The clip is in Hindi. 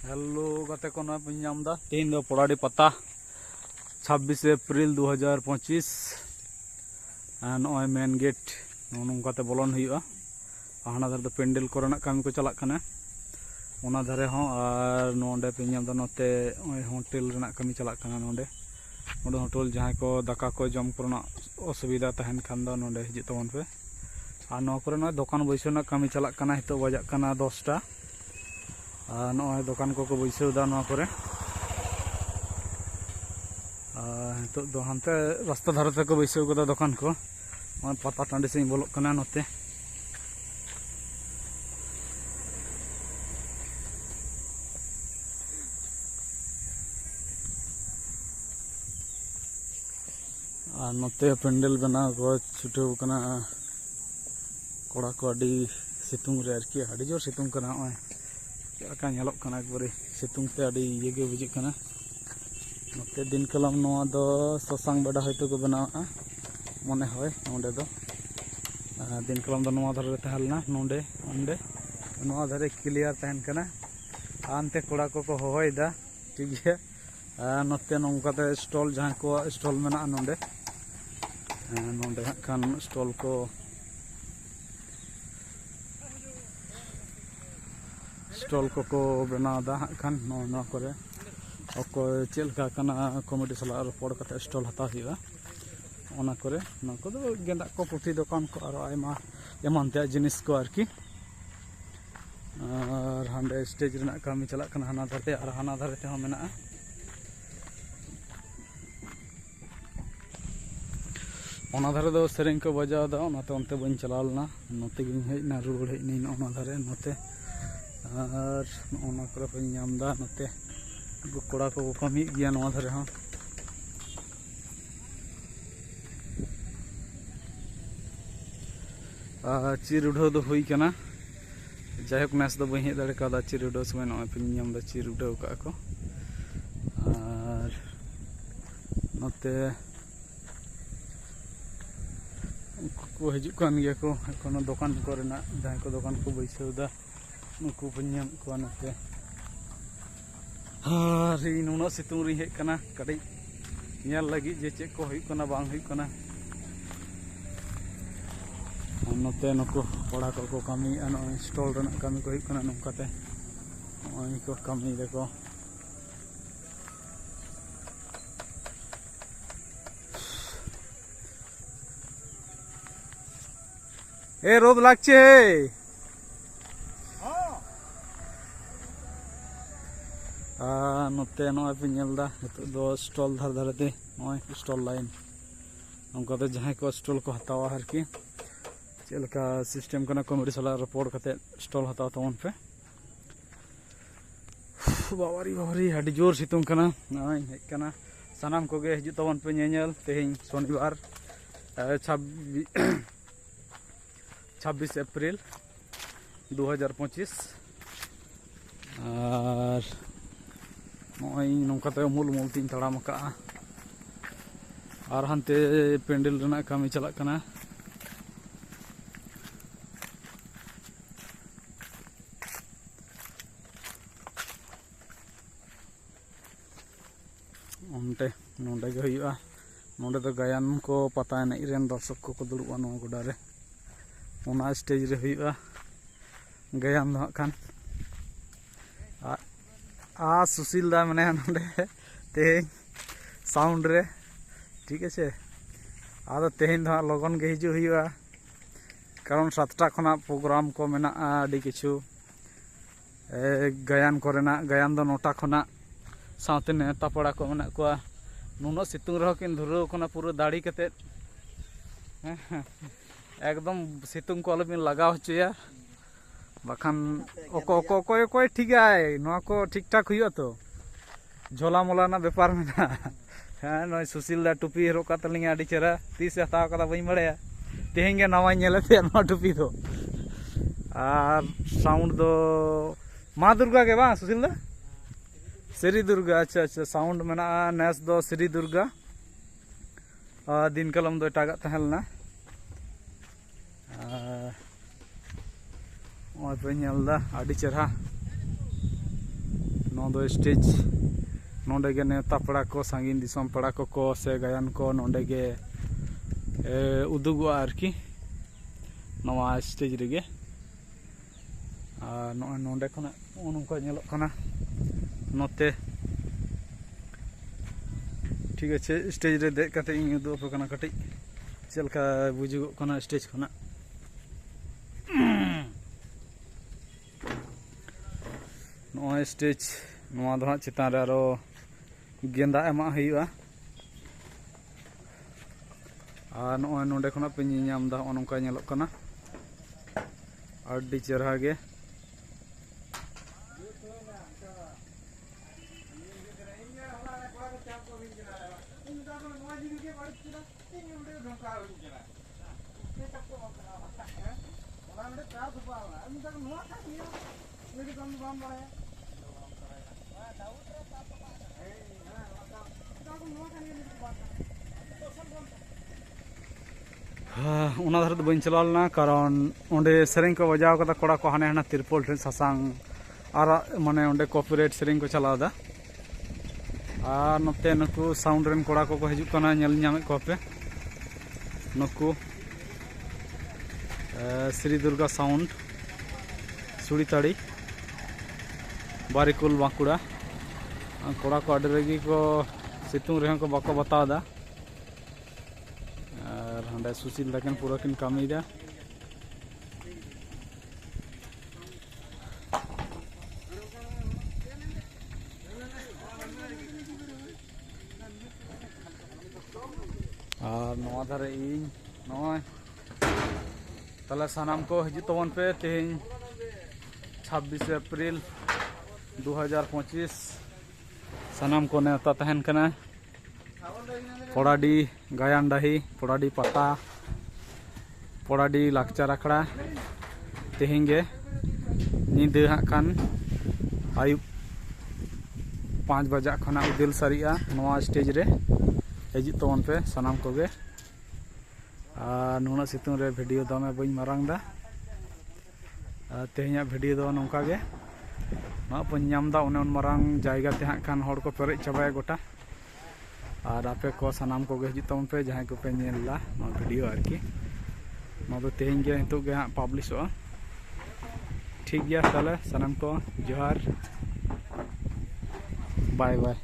हेलो गाते को नय पे नाम दा तीन दो पोड़ाड़ी पता 26 अप्रैल 2025 नय मेन गेट नोंकाते बोलन हुआ हाना धारे पेंडल कोरेना कामी को चलाक कना ओना धारे हों और नोंडे पे नाम दा नोते होटल रेना कामी चलाक कना नोंडे नोंडे होटल जहां को दाका को जम करना असुविधा तहन खान दो नोंडे हिजु तबन पे और नो करे नय दुकान बैसना कामी चलाक कना हितो बजाक कना 10टा नय दुकान को बैसदा करे हितो दो हानते रास्ता धारे तक बैसव कदा दुकान को पता टाँडी से बोलोग कना नोते और नोते पेंडल बना को छुटाव कना कोड़ा को अड़ी सितुंग रे आरकी अड़ी जोर सितुंग कना नय चेका नेलोग कना एकबारे सितुंग ते अड़ी इये बुझे कना नोते दिन कलम नोआ दो ससांग बड़ा हयतो को बनावा मने होय नोंडे दो दिन कलम दो नोआ धारे तहलना नोंडे ओंडे नोआ धारे क्लियर तहन कना आनते कोड़ा को होहोयदा ठीक है नोते नोंकाते स्टॉल जहां को स्टॉल मेना नोंडे नोंडे खान स्टॉल को स्टॉल को बनादा खान नो करे अको चेलका कना कमिटी सला रोपड़ कते स्टॉल हता हुआ ओना करे ना को गेंदा को पुथी दुकान को और आयमा एमानते जिनिस को आरकी और हांडे स्टेज रेना कामी चला कना हाना धारते और हाना धारते हो मेना ओना धारे दो सेरेंग को बजावदा ओनाते ओनते बन चलालना नोते गिन हेजना रुड़ हेनी ओना धारे नोते और ओना करे पे नामदा नोते कोड़ा को कमी गया नोआ धारे हां चिर उठाव दो हुई कना जायक नेस दो बही दाड़े का चिर उठाव समय नोए पे नामदा चिर उठाव का को और नोते को हजू कान गया को कोनो दुकान को रेना जहां को दुकान को बैसवदा नुकु पन्याम को नोते हां री नुनो सितुंग री हेक कना कड़ी नेल लगी जे चे को हुई कना बांग हुई कना नोते नुकु पड़ा को कमी अन स्टॉल रेना कमी को हुई कना नोकाते ओई को कमी देखो ए रोद लागছে नोते नय पे नेलदा नितो दो स्टॉल धार धारते नय स्टॉल लाइन नोंकाते जहां को स्टॉल को हतावा हरकी चेलका सिस्टम कना कमिटी सला रिपोर्ट कते स्टॉल हताव तमन पे बाबारी हडी जोर सितुंग कना नय हेक कना सनाम कोगे हिजु तमन पे नेनेल तेहिं शनिवार 26 अप्रैल 2025 और नय नोंकाते मूल मूल तीन तड़ाम का और हानते पेंडल रेना कामी चलाक कना ओंटे नोंडे गे हुआ नोंडे दो गायन को पता एनई रेन दर्शक को दुड़ुबा नो गोडा रे ओना स्टेज रे हुआ गायन दो खान सुशील दा मने नोंडे ते साउंड रे ठीक है आदो तेहिन दो लगन गे हिजु हुआ कारण 7टा खना प्रोग्राम को मेना आडी किछु गायन कोरेना गायन दो 9टा खना साथे नेता पड़ा को मेना को नुनो सितुंग रहो किन धुरो कना पूरा दाढ़ी कते एकदम सितुंग को अलबिन लगाव होचया बाखान ओको ठीक है नोआ को ठीक ठाक हुई तो झोला मोला ना व्यापार में ना हाँ नय सुशील दा टुपी हरो का तलिंग आडी चेरा तीस हताव कदा बई मड़या तेहें गे नवा नेलेते नोआ टुपी दो और साउंड दो माँ दुर्गा के बा सुशील दा श्री दुर्गा अच्छा साउंड मेना नेस दो श्री दुर्गा दिन कलम दो एटागा तहलना पे चेहरा नोंदो स्टेज नोंडे गे नेता पड़ा को सांगिन दिसम पड़ा को से गायन को नोंडे गे उदुगुआ आरकी नवा स्टेज रेगे नोंडे खना नोंका नेलोक कना नोते ठीक है स्टेज रे देख कते इन उदु पे कना कटि चलका बुजुगो कना स्टेज खना नोय स्टेज नोआ दो चितान रे आरो गेंदा एमा हुआ और नोय नोंडे खना पे नियाम दा ओनका नेलोक कना आडी चेहरा गे उना धर तो बन चलालना कारण ओंडे सेरेंग को बजाव कदा कोड़ा को हाने हाना तिरपोल रे सासांग और माने ओंडे कॉपीराइट सेरेंग को चलावदा और नते नुकु साउंड रेन कोड़ा को हिजुक कना नेल ᱧᱟᱢᱮ को पे नुकु श्री दुर्गा साउंड सुड़ीताड़ी बारिकुल बांकुड़ा कोड़ा को आडे रेगी को सितुंग रे को बाको बतादा और हंडे सुशील लेकिन पूरा किन कामीदा और नवा धारे इन नय तले सानाम को हिजु तबन पे तेन 26 अप्रैल 2025 सानाम को नेता तहन कना पोड़ाडी गायन डाही पोड़ाडी पता पोड़ाडी लाकचार आखड़ा तेहेंगे नींदे हाँ खान आयुब 5 बजा खना उदिल सारिया नवा स्टेज रे हिजु तबन पे सानाम को गे नुना सितुंग रे वीडियो दमे बई मारांग दा तेहेኛ वीडियो दो नौका गे ना बई नाम दा उन मारांग जायगा ते हाँ खान हड़ को पेरे चाबाय गोटा और आपे को सानाम को गे हिजु तबन पे जहां को पे नेला ना वीडियो आरकी ना दो तेहेñ गे हितु गे हाँ पब्लिशो ठीक गया ताले सानाम को जोहार बाय बाय।